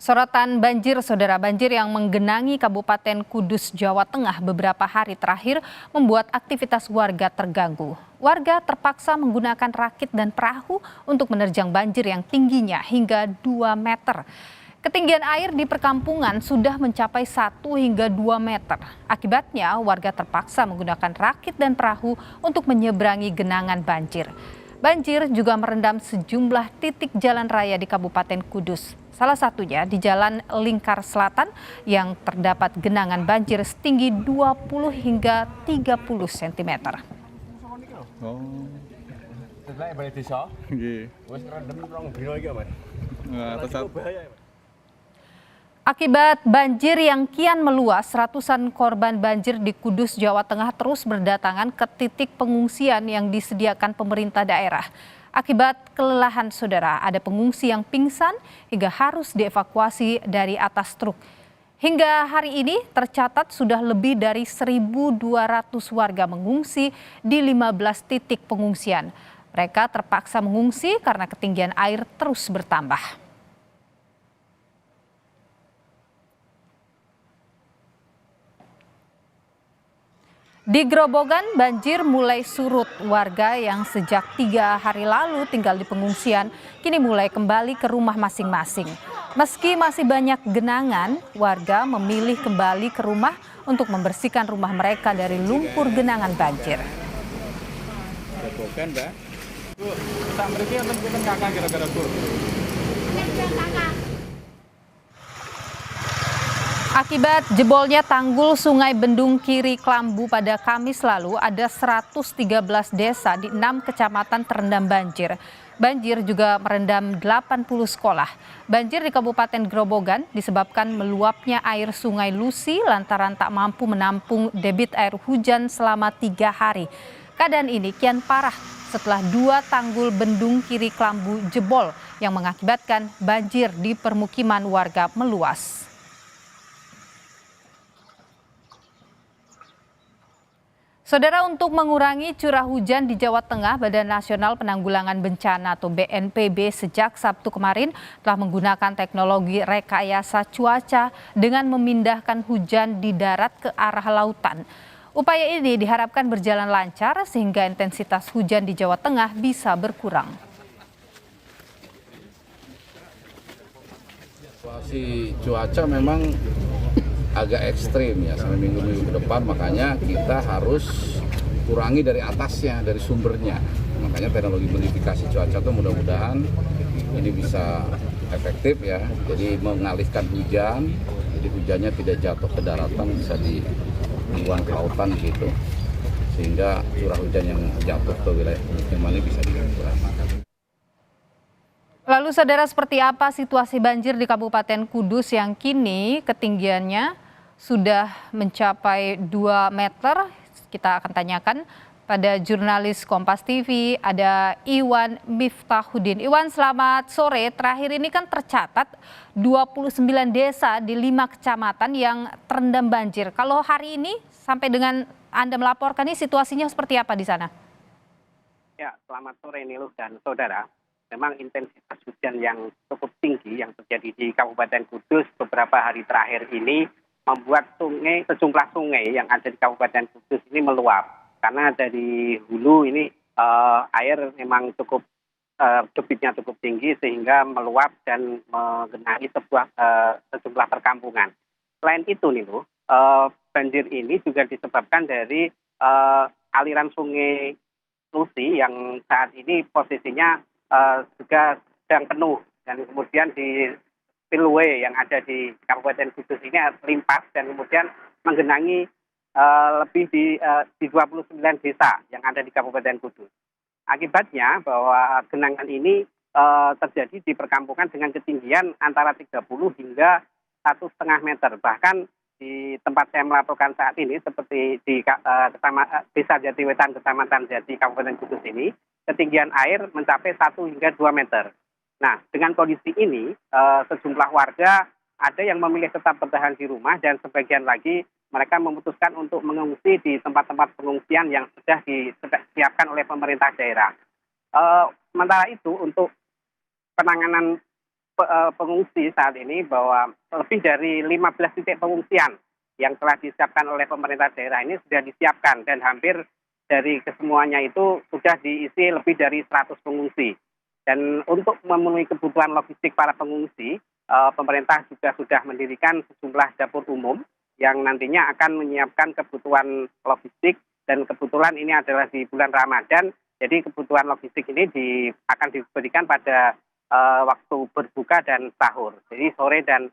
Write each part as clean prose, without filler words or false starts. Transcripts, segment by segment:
Sorotan banjir, saudara, banjir yang menggenangi Kabupaten Kudus, Jawa Tengah beberapa hari terakhir membuat aktivitas warga terganggu. Warga terpaksa menggunakan rakit dan perahu untuk menerjang banjir yang tingginya hingga 2 meter. Ketinggian air di perkampungan sudah mencapai 1 hingga 2 meter. Akibatnya warga terpaksa menggunakan rakit dan perahu untuk menyeberangi genangan banjir. Banjir juga merendam sejumlah titik jalan raya di Kabupaten Kudus. Salah satunya di Jalan Lingkar Selatan yang terdapat genangan banjir setinggi 20 hingga 30 cm. Oh. Setelah balik desa, Nggih. wis rendem rong dina iki, Mas. Nah, tesat. Akibat banjir yang kian meluas, ratusan korban banjir di Kudus, Jawa Tengah terus berdatangan ke titik pengungsian yang disediakan pemerintah daerah. Akibat kelelahan, saudara, ada pengungsi yang pingsan hingga harus dievakuasi dari atas truk. Hingga hari ini tercatat sudah lebih dari 1.200 warga mengungsi di 15 titik pengungsian. Mereka terpaksa mengungsi karena ketinggian air terus bertambah. Di Grobogan, banjir mulai surut. Warga yang sejak 3 hari lalu tinggal di pengungsian kini mulai kembali ke rumah masing-masing. Meski masih banyak genangan, warga memilih kembali ke rumah untuk membersihkan rumah mereka dari lumpur genangan banjir. Grobogan, Mbak. Bu, sak mriki wonten pinten kakak kira-kira, Bu? Akibat jebolnya tanggul Sungai Bendung Kiri Klambu pada Kamis lalu, ada 113 desa di 6 kecamatan terendam banjir. Banjir juga merendam 80 sekolah. Banjir di Kabupaten Grobogan disebabkan meluapnya air Sungai Lusi lantaran tak mampu menampung debit air hujan selama 3 hari. Keadaan ini kian parah setelah 2 tanggul Bendung Kiri Klambu jebol yang mengakibatkan banjir di permukiman warga meluas. Saudara, untuk mengurangi curah hujan di Jawa Tengah, Badan Nasional Penanggulangan Bencana atau BNPB sejak Sabtu kemarin telah menggunakan teknologi rekayasa cuaca dengan memindahkan hujan di darat ke arah lautan. Upaya ini diharapkan berjalan lancar sehingga intensitas hujan di Jawa Tengah bisa berkurang. Situasi cuaca memang agak ekstrim ya sampai minggu-minggu ke depan, makanya kita harus kurangi dari atasnya, dari sumbernya. Makanya teknologi modifikasi cuaca itu mudah-mudahan ini bisa efektif ya, jadi mengalihkan hujan, jadi hujannya tidak jatuh ke daratan, bisa dibuang ke lautan gitu, sehingga curah hujan yang jatuh ke wilayah pemukiman ini bisa dikurangi. Lalu saudara, seperti apa situasi banjir di Kabupaten Kudus yang kini ketinggiannya sudah mencapai 2 meter? Kita akan tanyakan pada jurnalis Kompas TV, ada Iwan Miftahudin. Iwan, selamat sore. Terakhir ini kan tercatat 29 desa di 5 kecamatan yang terendam banjir. Kalau hari ini sampai dengan Anda melaporkan ini situasinya seperti apa di sana? Ya, selamat sore Niluh dan saudara. Memang intensitas hujan yang cukup tinggi yang terjadi di Kabupaten Kudus beberapa hari terakhir ini membuat sejumlah sungai yang ada di Kabupaten Kudus ini meluap. Karena dari hulu ini air memang cukup debitnya cukup tinggi sehingga meluap dan menggenangi sejumlah perkampungan. Selain itu Niluh, banjir ini juga disebabkan dari aliran sungai Lusi yang saat ini posisinya juga sedang penuh, dan kemudian di spillway yang ada di Kabupaten Kudus ini limpas dan kemudian menggenangi lebih di 29 desa yang ada di Kabupaten Kudus. Akibatnya bahwa genangan ini terjadi di perkampungan dengan ketinggian antara 30 hingga 1,5 meter. Bahkan di tempat saya melaporkan saat ini seperti di Desa Jatiwetan, Kecamatan Jati, Kabupaten Kudus ini, ketinggian air mencapai 1 hingga 2 meter. Nah, dengan kondisi ini, sejumlah warga ada yang memilih tetap bertahan di rumah dan sebagian lagi mereka memutuskan untuk mengungsi di tempat-tempat pengungsian yang sudah disiapkan oleh pemerintah daerah. Sementara itu, untuk penanganan pengungsi saat ini bahwa lebih dari 15 titik pengungsian yang telah disiapkan oleh pemerintah daerah ini sudah disiapkan dan hampir dari kesemuanya itu sudah diisi lebih dari 100 pengungsi. Dan untuk memenuhi kebutuhan logistik para pengungsi, pemerintah juga sudah mendirikan sejumlah dapur umum yang nantinya akan menyiapkan kebutuhan logistik dan kebetulan ini adalah di bulan Ramadan. Jadi kebutuhan logistik ini akan diberikan pada waktu berbuka dan sahur, jadi sore dan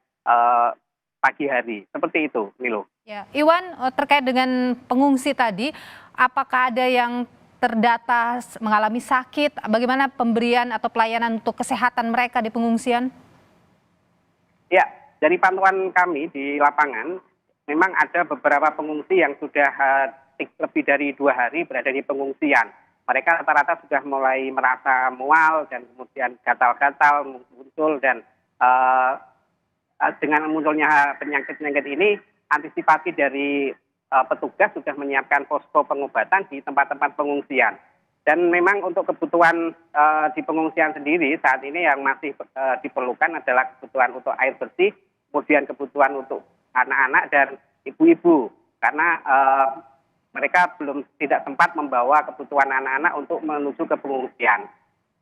pagi hari, seperti itu, Milo. Ya, Iwan, terkait dengan pengungsi tadi, apakah ada yang terdata mengalami sakit? Bagaimana pemberian atau pelayanan untuk kesehatan mereka di pengungsian? Ya, dari pantauan kami di lapangan, memang ada beberapa pengungsi yang sudah lebih dari 2 hari berada di pengungsian. Mereka rata-rata sudah mulai merasa mual dan kemudian gatal-gatal muncul dan dengan munculnya penyakit-penyakit ini antisipasi dari petugas sudah menyiapkan posko pengobatan di tempat-tempat pengungsian. Dan memang untuk kebutuhan di pengungsian sendiri saat ini yang masih diperlukan adalah kebutuhan untuk air bersih, kemudian kebutuhan untuk anak-anak dan ibu-ibu karena mereka tidak sempat membawa kebutuhan anak-anak untuk menuju ke pengungsian.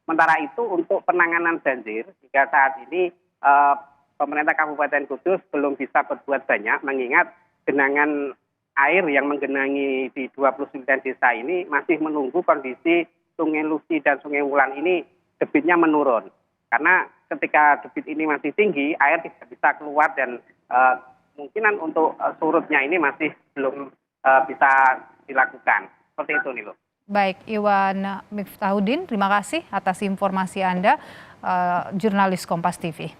Sementara itu untuk penanganan banjir, hingga saat ini pemerintah Kabupaten Kudus belum bisa berbuat banyak mengingat genangan air yang menggenangi di 29 desa ini masih menunggu kondisi Sungai Lusi dan Sungai Wulan ini debitnya menurun. Karena ketika debit ini masih tinggi, air tidak bisa keluar dan kemungkinan untuk surutnya ini masih belum bisa dilakukan. Seperti itu, Nilo. Baik, Iwan Miftahudin, terima kasih atas informasi Anda, jurnalis Kompas TV.